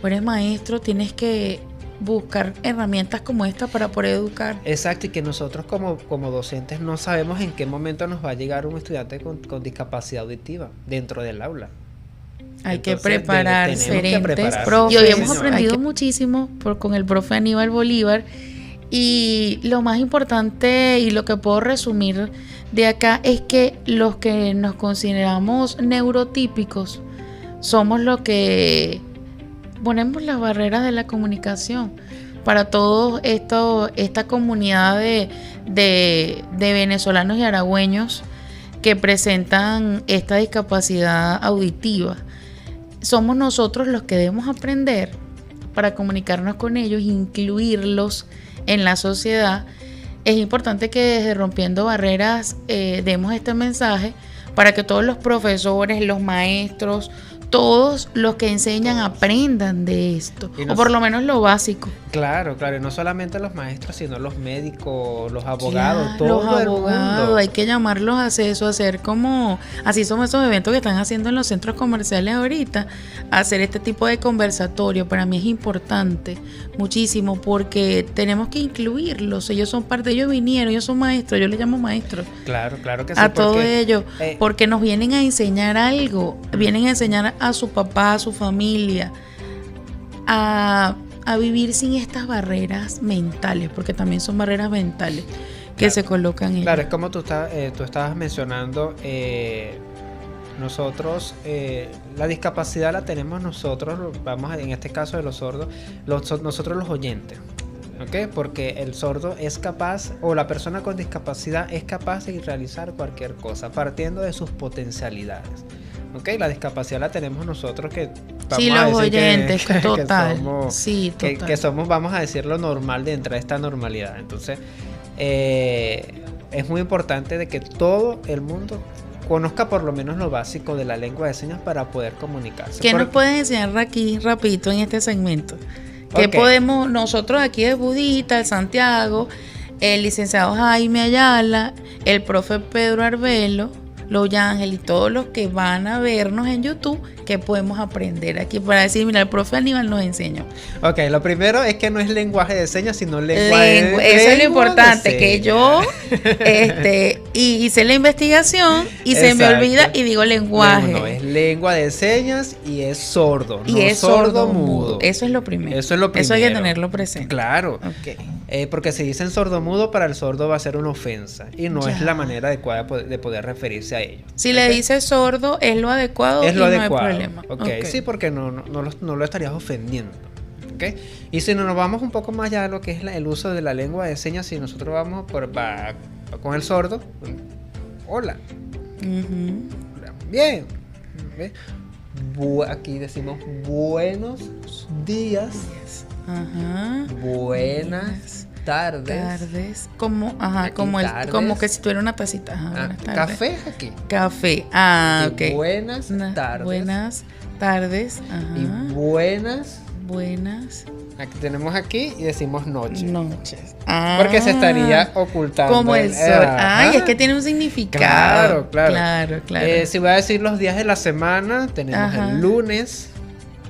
o eres maestro, tienes que buscar herramientas como esta para poder educar. Exacto, y que nosotros como docentes no sabemos en qué momento nos va a llegar un estudiante con discapacidad auditiva dentro del aula. Hay Entonces, que preparar diferentes profes. Y hoy hemos aprendido muchísimo con el profe Aníbal Bolívar. Y lo más importante y lo que puedo resumir de acá es que los que nos consideramos neurotípicos somos los que ponemos las barreras de la comunicación para toda esta comunidad de venezolanos y aragüeños que presentan esta discapacidad auditiva. Somos nosotros los que debemos aprender para comunicarnos con ellos, incluirlos en la sociedad. Es importante que desde Rompiendo Barreras demos este mensaje para que todos los profesores, los maestros, todos los que enseñan aprendan de esto, o por lo menos lo básico. Claro, y no solamente los maestros, sino los médicos, los abogados, todo los el mundo. Hay que llamarlos a hacer como, así son esos eventos que están haciendo en los centros comerciales ahorita, hacer este tipo de conversatorio. Para mí es importante muchísimo porque tenemos que incluirlos. Ellos son parte, ellos vinieron, ellos son maestros, yo les llamo maestros. Claro que sí. A todos ellos, porque nos vienen a enseñar algo, vienen a enseñar a su papá, a su familia, a vivir sin estas barreras mentales, porque también son barreras mentales que se colocan en... Claro, es como tú estabas mencionando, nosotros, la discapacidad la tenemos nosotros, en este caso de los sordos, nosotros los oyentes, ¿ok? Porque el sordo es capaz, o la persona con discapacidad es capaz de realizar cualquier cosa, partiendo de sus potencialidades. Okay, la discapacidad la tenemos nosotros que vamos a decir oyentes, que total. Que somos, vamos a decir, lo normal dentro de esta normalidad. Entonces, es muy importante de que todo el mundo conozca por lo menos lo básico de la lengua de señas para poder comunicarse. ¿Qué nos puedes enseñar aquí rapidito en este segmento? ¿Qué podemos nosotros aquí de Budita, el Santiago, el licenciado Jaime Ayala, el profe Pedro Arbelo, Loy Ángel y todos los que van a vernos en YouTube, que podemos aprender aquí para decir, mira, el profe Aníbal nos enseñó? Ok, lo primero es que no es lenguaje de señas, sino lenguaje eso es lo importante, que yo hice la investigación y se me olvida y digo lenguaje. No, es lengua de señas y es sordo, y es sordo mudo. Eso es lo primero. Eso hay que tenerlo presente. Claro. Okay. Porque si dicen sordo mudo, para el sordo va a ser una ofensa y no es la manera adecuada de poder referirse a ellos. Si le dices sordo, es lo adecuado y no hay problema. Okay. Sí, porque no lo estarías ofendiendo. Okay. Y si nos vamos un poco más allá de lo que es el uso de la lengua de señas, si nosotros vamos con el sordo, hola. Bien. Aquí decimos buenos días. Buenas tardes. Como que si tuviera una tacita. Café aquí. Café. Ok. Buenas tardes. Buenas tardes. Y buenas Aquí tenemos aquí y decimos noche. Noches. Porque se estaría ocultando. Como el sol. Ay, es que tiene un significado. Claro. Si voy a decir los días de la semana, tenemos el lunes.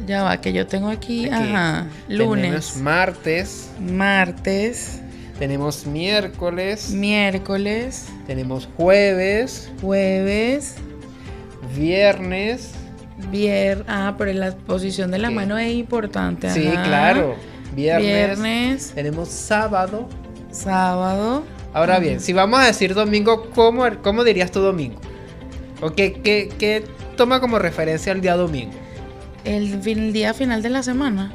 Ya va, que yo tengo aquí. Lunes. Tenemos martes. Tenemos miércoles. Tenemos jueves. Viernes. Pero la posición de la mano es importante. Sí, claro. Viernes. Tenemos sábado. Ahora bien, si vamos a decir domingo, ¿cómo dirías tú domingo? ¿O qué toma como referencia el día domingo? El día final de la semana.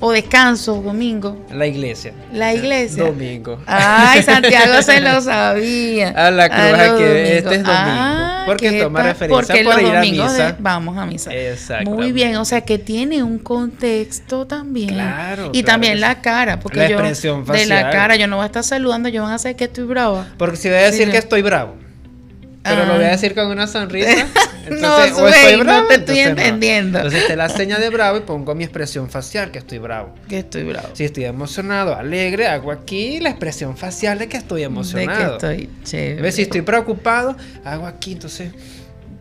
O descanso, domingo. La iglesia. Domingo. Ay, Santiago se lo sabía. A la cruz que este es domingo. Porque toma referencia por ir a misa. Vamos a misa. Exacto. Muy bien, o sea que tiene un contexto también. Claro. Y también la cara, porque la expresión facial. De la cara, yo no voy a estar saludando, yo van a hacer que estoy brava. Porque si voy a decir que estoy bravo, pero lo voy a decir con una sonrisa. Entonces, no, no te estoy entendiendo. Entonces te la seña de bravo y pongo mi expresión facial, que estoy bravo. Si estoy emocionado, alegre, hago aquí la expresión facial de que estoy emocionado. De que estoy chévere. Si estoy preocupado, hago aquí, entonces,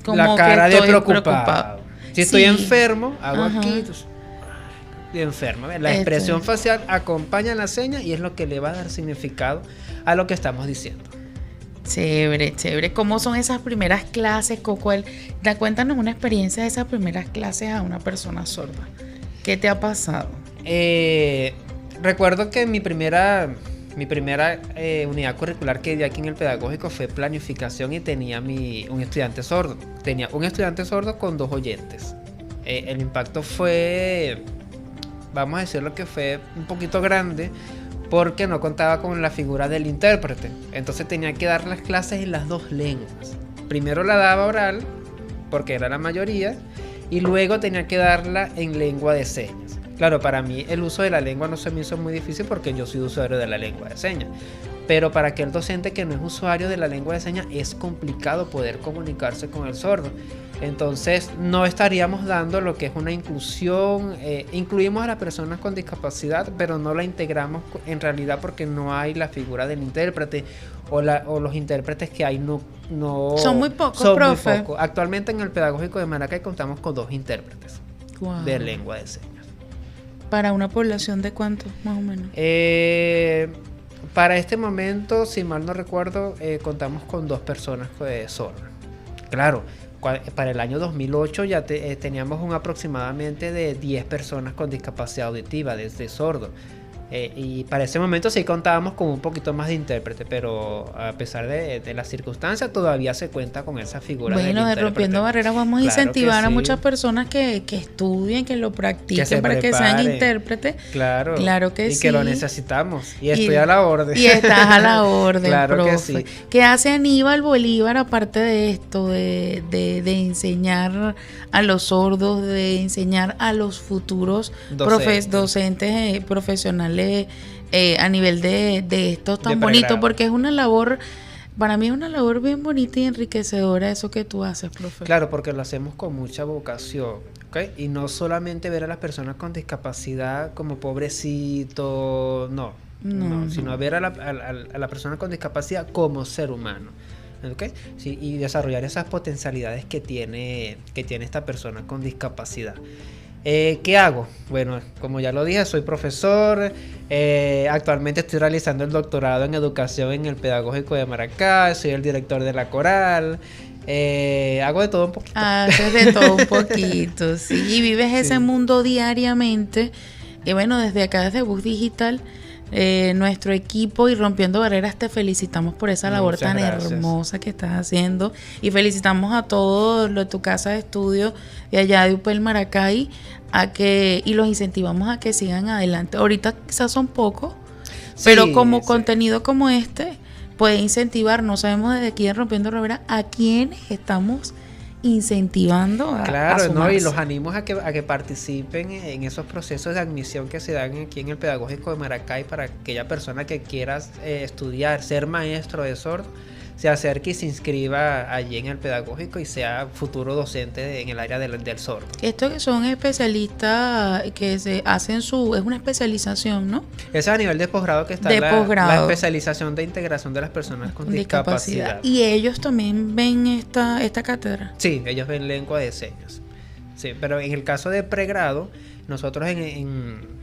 como la cara de preocupado. Preocupado. Si estoy enfermo, hago aquí, entonces, de enfermo. La expresión facial acompaña la seña y es lo que le va a dar significado a lo que estamos diciendo. Chévere. ¿Cómo son esas primeras clases, Coco? Cuéntanos una experiencia de esas primeras clases a una persona sorda. ¿Qué te ha pasado? Recuerdo que mi primera unidad curricular que di aquí en el pedagógico fue planificación y tenía un estudiante sordo. Tenía un estudiante sordo con 2 oyentes. El impacto fue, vamos a decirlo que fue un poquito grande, porque no contaba con la figura del intérprete. Entonces tenía que dar las clases en las 2 lenguas. Primero la daba oral, porque era la mayoría, y luego tenía que darla en lengua de señas. Claro, para mí el uso de la lengua no se me hizo muy difícil porque yo soy usuario de la lengua de señas. Pero para aquel docente que no es usuario de la lengua de señas es complicado poder comunicarse con el sordo. Entonces no estaríamos dando lo que es una inclusión. Incluimos a las personas con discapacidad, pero no la integramos en realidad porque no hay la figura del intérprete o los intérpretes que hay no son muy pocos, profe. Muy pocos. Actualmente en el pedagógico de Maracay contamos con 2 intérpretes de lengua de señas. ¿Para una población de cuántos, más o menos? Para este momento, si mal no recuerdo, contamos con 2 personas sordas. Claro, para el año 2008 ya teníamos aproximadamente de 10 personas con discapacidad auditiva desde sordo. Y para ese momento sí contábamos con un poquito más de intérprete, pero a pesar de las circunstancias todavía se cuenta con esa figura. Bueno, de Rompiendo Barreras vamos a incentivar a muchas personas que estudien, que lo practiquen para que sean intérpretes. Claro que sí. Y que lo necesitamos. Y estoy a la orden. Y estás a la orden, claro profe. Que sí. ¿Qué hace Aníbal Bolívar aparte de esto, de enseñar a los sordos, de enseñar a los futuros docentes profesionales a nivel de esto tan bonito? Porque es una labor, para mí es una labor bien bonita y enriquecedora eso que tú haces, profe. Claro, porque lo hacemos con mucha vocación, ¿okay? Y no solamente ver a las personas con discapacidad como pobrecito, no, sino ver a la persona con discapacidad como ser humano. ¿Okay? Sí, y desarrollar esas potencialidades que tiene esta persona con discapacidad. ¿Qué hago? Bueno, como ya lo dije, soy profesor. Actualmente estoy realizando el doctorado en educación en el pedagógico de Maracay. Soy el director de la coral. Hago de todo un poquito. Haces de todo un poquito, sí. Y vives ese mundo diariamente. Y bueno, desde acá, desde Bus Digital, nuestro equipo y Rompiendo Barreras te felicitamos por esa labor tan hermosa que estás haciendo, y felicitamos a todos los de tu casa de estudio de allá de UPEL Maracay y los incentivamos a que sigan adelante. Ahorita quizás son pocos, pero como contenido como este puede incentivar. No sabemos desde aquí en Rompiendo Barreras a quienes estamos incentivando a sumarse. Y los animos a que participen en esos procesos de admisión que se dan aquí en el pedagógico de Maracay para aquella persona que quiera estudiar, ser maestro de sordo. se acerque y se inscriba allí en el pedagógico y sea futuro docente en el área del sordo. Estos que son especialistas que se hacen es una especialización, ¿no? Es a nivel de posgrado que está la especialización de integración de las personas con discapacidad. ¿Y ellos también ven esta cátedra? Sí, ellos ven lengua de señas. Sí, pero en el caso de pregrado, nosotros en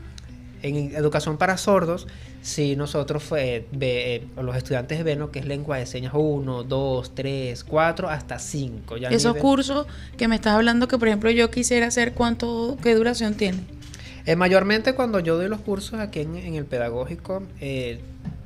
educación para sordos, sí, nosotros los estudiantes ven lo que es lengua de señas 1, 2, 3, 4, hasta 5. Ya esos cursos que me estás hablando que, por ejemplo, yo quisiera hacer, ¿qué duración tiene? Mayormente cuando yo doy los cursos aquí en el pedagógico,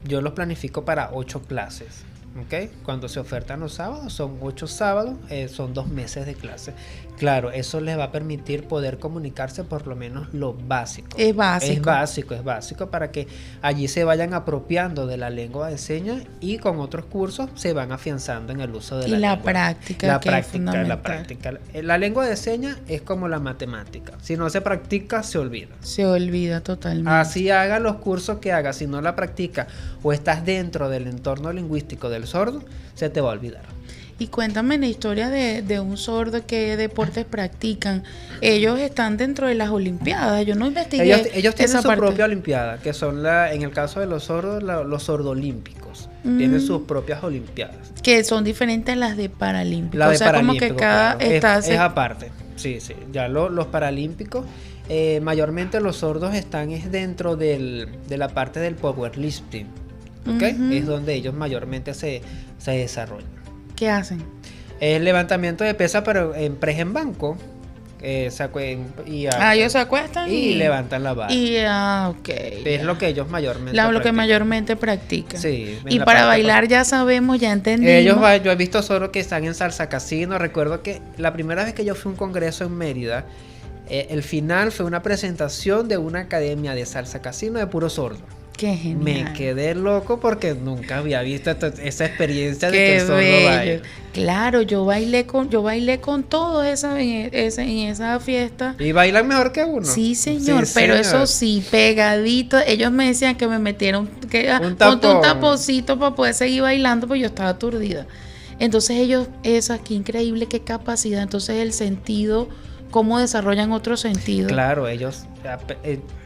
yo los planifico para 8 clases. ¿Okay? Cuando se ofertan los sábados, son 8 sábados, son 2 meses de clase. Claro, eso les va a permitir poder comunicarse por lo menos lo básico. Es básico. Es básico para que allí se vayan apropiando de la lengua de señas y con otros cursos se van afianzando en el uso de la lengua. La práctica. La lengua de señas es como la matemática. Si no se practica, se olvida. Se olvida totalmente. Así haga los cursos que hagas, si no la practica o estás dentro del entorno lingüístico del sordo, se te va a olvidar. Y cuéntame la historia de un sordo, qué deportes practican. Ellos están dentro de las olimpiadas. Yo no investigué. Ellos tienen su propia olimpiada, que son en el caso de los sordos, los sordolímpicos. Tienen sus propias olimpiadas. Que son diferentes a las de paralímpicos. La de paralímpicos, como que cada claro. Es aparte. Sí. Ya los paralímpicos, mayormente los sordos están dentro de la parte del powerlifting. ¿Okay? Es donde ellos mayormente se desarrollan. ¿Qué hacen? El levantamiento de pesas, pero en press en banco. Ellos se acuestan y levantan la barra. Es lo que ellos mayormente practican. Sí, y para bailar ya sabemos, ya entendimos. Yo he visto sordos que están en salsa casino. Recuerdo que la primera vez que yo fui a un congreso en Mérida, el final fue una presentación de una academia de salsa casino de puro sordo. Qué genial. Me quedé loco porque nunca había visto esa experiencia de que el sordo baila. Claro, yo bailé con todos en esa fiesta. ¿Y bailan mejor que uno? Sí, señor, pero eso sí, pegadito. Ellos me decían que me metieron un taponcito para poder seguir bailando, pues yo estaba aturdida. Entonces qué increíble, qué capacidad. Entonces el sentido, cómo desarrollan otro sentido. Claro, ellos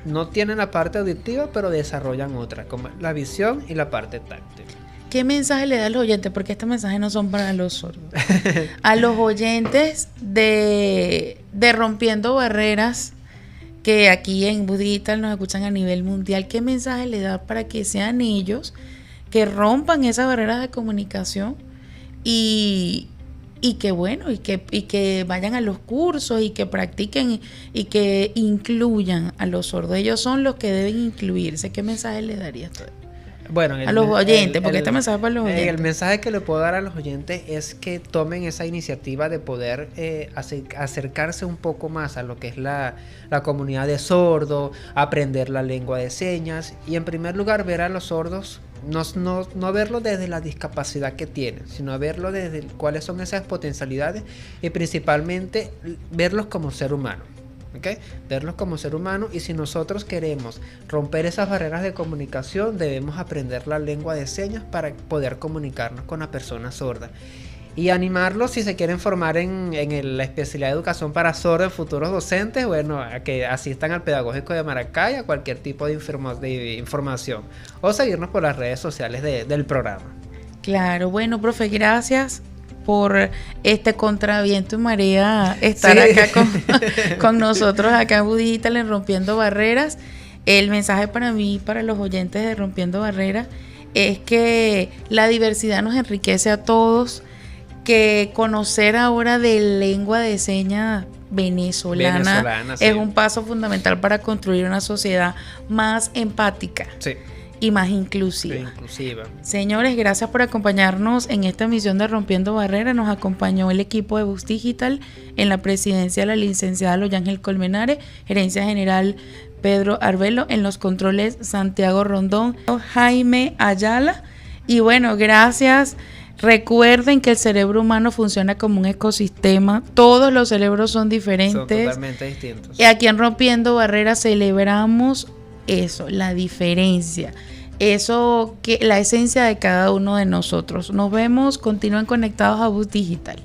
no tienen la parte auditiva, pero desarrollan otra, como la visión y la parte táctil. ¿Qué mensaje le da a los oyentes? Porque estos mensajes no son para los sordos. A los oyentes de Rompiendo Barreras, que aquí en Bus Digital nos escuchan a nivel mundial, ¿qué mensaje le da para que sean ellos que rompan esas barreras de comunicación y que vayan a los cursos y que practiquen y que incluyan a los sordos? Ellos son los que deben incluirse. ¿Qué mensaje le darías tú? Bueno, a los oyentes, porque este mensaje es para los oyentes. El mensaje que le puedo dar a los oyentes es que tomen esa iniciativa de poder acercarse un poco más a lo que es la comunidad de sordos, aprender la lengua de señas y en primer lugar ver a los sordos, no verlo desde la discapacidad que tienen, sino verlo desde cuáles son esas potencialidades y principalmente verlos como ser humano. ¿Okay? Verlos como ser humano, y si nosotros queremos romper esas barreras de comunicación, debemos aprender la lengua de señas para poder comunicarnos con la persona sorda. Y animarlos, si se quieren formar en la especialidad de educación para sordos, futuros docentes, bueno, a que asistan al Pedagógico de Maracay, a cualquier tipo de información, o seguirnos por las redes sociales del programa. Claro, bueno, profe, gracias por contra viento y marea estar acá con nosotros acá en Bus Digital en Rompiendo Barreras. El mensaje para mí, para los oyentes de Rompiendo Barreras, es que la diversidad nos enriquece a todos, que conocer ahora de lengua de señas venezolana es un paso fundamental para construir una sociedad más empática. Sí. Y más inclusiva. Señores, gracias por acompañarnos en esta emisión de Rompiendo Barreras. Nos acompañó el equipo de Bus Digital en la presidencia la licenciada Loyángel Colmenares, gerencia general Pedro Arbelo, en los controles Santiago Rondón, Jaime Ayala. Y bueno, gracias. Recuerden que el cerebro humano funciona como un ecosistema. Todos los cerebros son diferentes. Son totalmente distintos. Y aquí en Rompiendo Barreras celebramos eso, la diferencia. eso, que la esencia de cada uno de nosotros. Nos vemos, continúen conectados a Bus Digital.